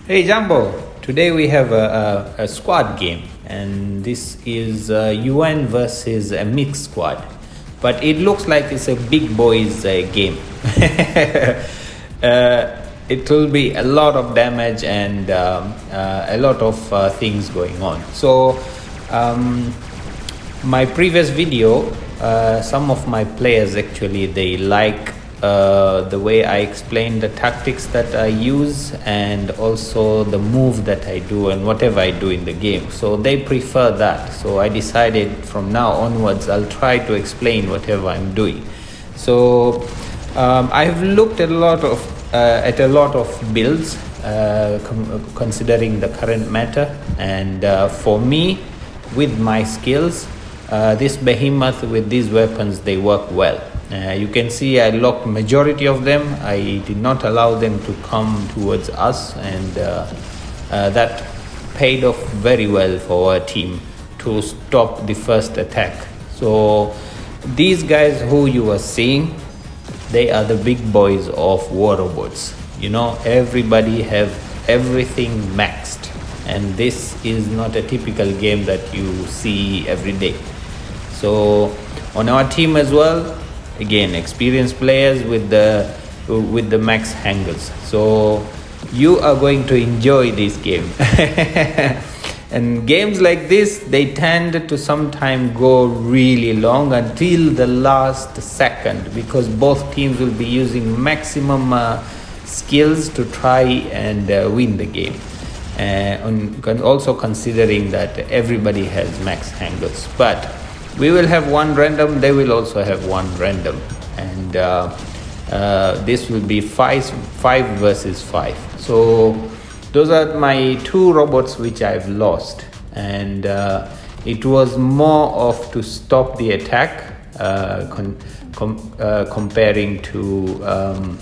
Hey Jumbo, today we have a squad game, and this is UN versus a mixed squad, but it looks like it's a big boys game. It will be a lot of damage and a lot of things going on. So, my previous video, some of my players actually they like the way I explain the tactics that I use and also the move that I do and whatever I do in the game. So they prefer that. So I decided from now onwards I'll try to explain whatever I'm doing. So I've looked at a lot of builds considering the current meta, and for me, with my skills, this behemoth with these weapons, they work well. You can see I locked majority of them. I did not allow them to come towards us, and that paid off very well for our team to stop the first attack. So these guys who you are seeing, they are the big boys of war robots. You know, everybody have everything maxed, and this is not a typical game that you see every day. So on our team as well, again, experienced players with the max hangars. So you are going to enjoy this game. And games like this, they tend to sometimes go really long until the last second, because both teams will be using maximum skills to try and win the game. Also considering that everybody has max hangars. But we will have one random, they will also have one random, and this will be 5 versus 5. So those are my two robots which I've lost, and it was more of to stop the attack comparing to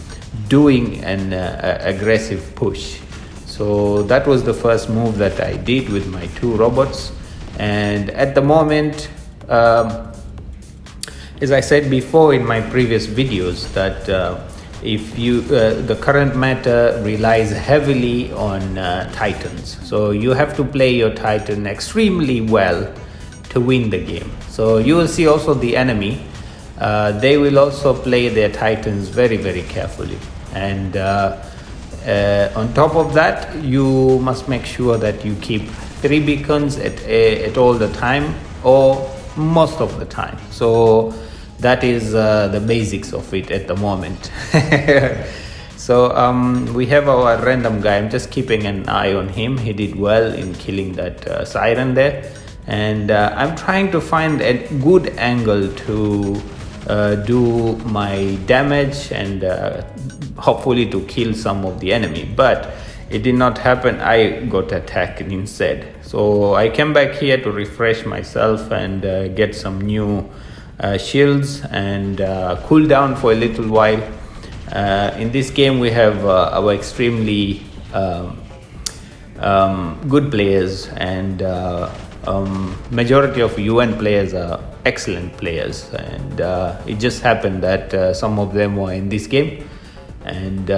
doing an aggressive push. So that was the first move that I did with my two robots, and at the moment, as I said before in my previous videos, that if you the current meta relies heavily on titans, so you have to play your titan extremely well to win the game. So you will see also the enemy, they will also play their titans very, very carefully, and on top of that, you must make sure that you keep 3 beacons at all the time, or most of the time. So that is the basics of it at the moment. So we have our random guy. I'm just keeping an eye on him. He did well in killing that siren there, and I'm trying to find a good angle to do my damage and hopefully to kill some of the enemy, but it did not happen. I got attacked instead. So I came back here to refresh myself and get some new shields and cool down for a little while. In this game we have our extremely good players, and majority of UN players are excellent players, and it just happened that some of them were in this game, and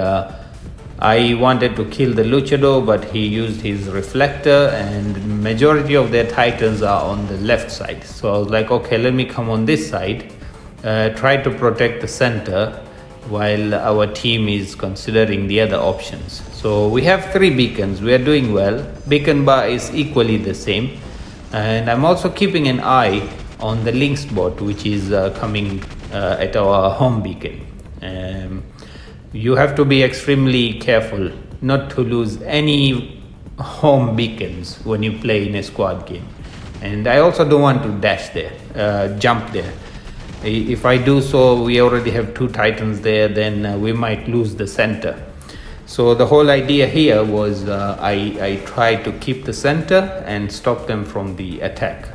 I wanted to kill the luchador, but he used his reflector, and majority of their titans are on the left side. So I was like, okay, let me come on this side, try to protect the center while our team is considering the other options. So we have 3 beacons. We are doing well. Beacon bar is equally the same, and I'm also keeping an eye on the Lynx bot, which is coming at our home beacon. You have to be extremely careful not to lose any home beacons when you play in a squad game. And I also don't want to dash there, jump there. If I do so, we already have 2 titans there, then we might lose the center. So the whole idea here was I tried to keep the center and stop them from the attack.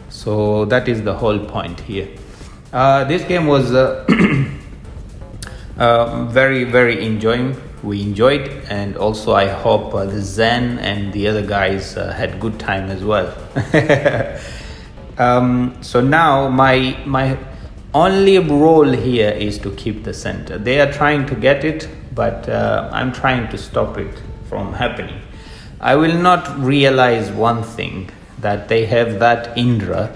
So that is the whole point here. This game was very, very enjoying. We enjoyed, and also I hope the Zen and the other guys had good time as well. So now my only role here is to keep the center. They are trying to get it, but I'm trying to stop it from happening. I will not realize one thing, that they have that Indra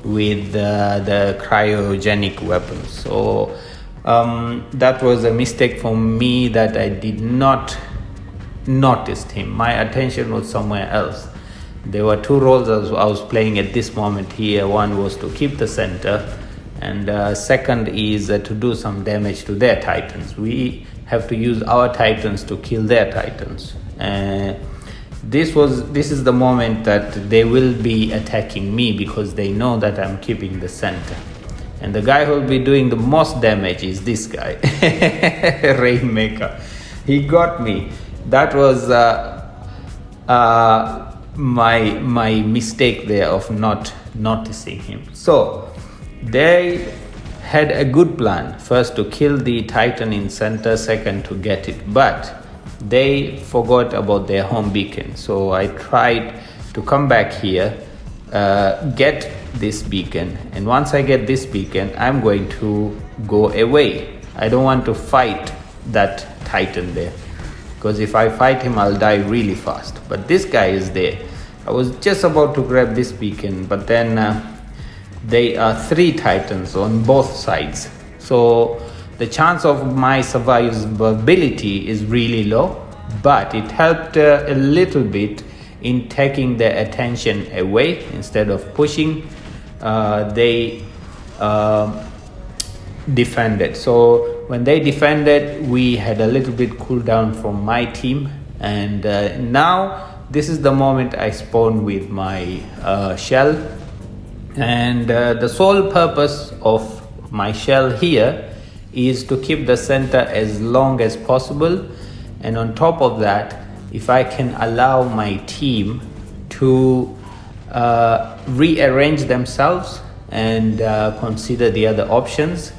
with the cryogenic weapons. So that was a mistake for me, that I did not notice him. My attention was somewhere else. There were two roles I was playing at this moment here. One was to keep the center, and second is to do some damage to their titans. We have to use our titans to kill their titans. This is the moment that they will be attacking me, because they know that I'm keeping the center. And the guy who will be doing the most damage is this guy, Rainmaker. He got me. That was my mistake there of not noticing him. So they had a good plan. First to kill the Titan in center, second to get it. But they forgot about their home beacon. So I tried to come back here, get this beacon, and once I get this beacon, I'm going to go away. I don't want to fight that Titan there, because if I fight him, I'll die really fast. But this guy is there. I was just about to grab this beacon, but then there are 3 Titans on both sides. So the chance of my survivability is really low, but it helped a little bit in taking their attention away. Instead of pushing, they defended. So when they defended, we had a little bit cooldown from my team, and now this is the moment I spawn with my shell. And the sole purpose of my shell here is to keep the center as long as possible. And on top of that, if I can allow my team to rearrange themselves and consider the other options.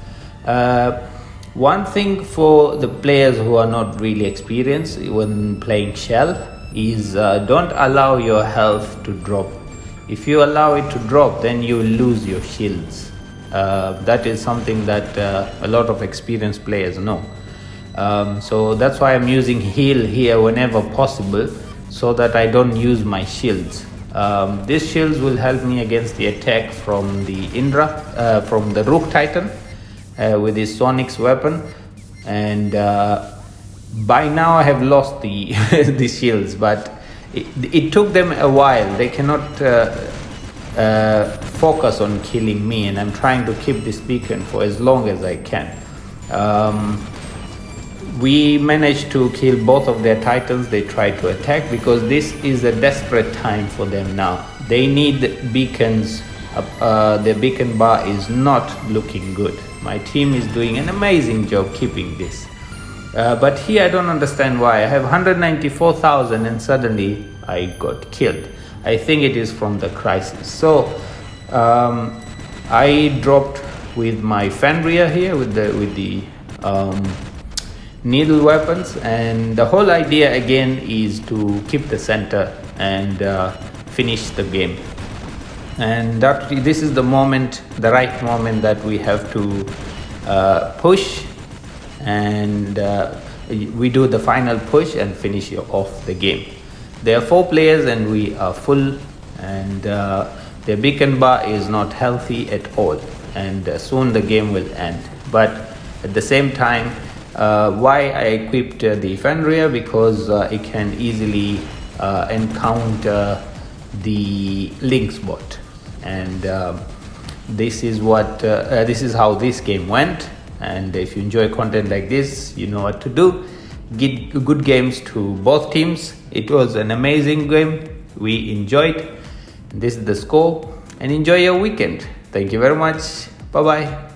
One thing for the players who are not really experienced when playing shell is don't allow your health to drop. If you allow it to drop, then you lose your shields. That is something that a lot of experienced players know. So that's why I'm using heal here whenever possible, so that I don't use my shields. These shields will help me against the attack from the Indra, from the Rook Titan with his Sonic's weapon. And by now I have lost the the shields, but it took them a while. They cannot focus on killing me, and I'm trying to keep this beacon for as long as I can. We managed to kill both of their titans. They tried to attack because this is a desperate time for them now. They need beacons. Their beacon bar is not looking good. My team is doing an amazing job keeping this. But here I don't understand why. I have 194,000 and suddenly I got killed. I think it is from the crisis. So I dropped with my Fenrir here with the needle weapons, and the whole idea again is to keep the center and finish the game. And this is the moment, the right moment, that we have to push, and we do the final push and finish off the game. There are 4 players and we are full, and the beacon bar is not healthy at all, and soon the game will end. But at the same time, why I equipped the Fenrir, because it can easily encounter the Lynx bot, and this is how this game went. And if you enjoy content like this, you know what to do. Give good games to both teams. It was an amazing game. We enjoyed. This is the score, and enjoy your weekend. Thank you very much. Bye bye.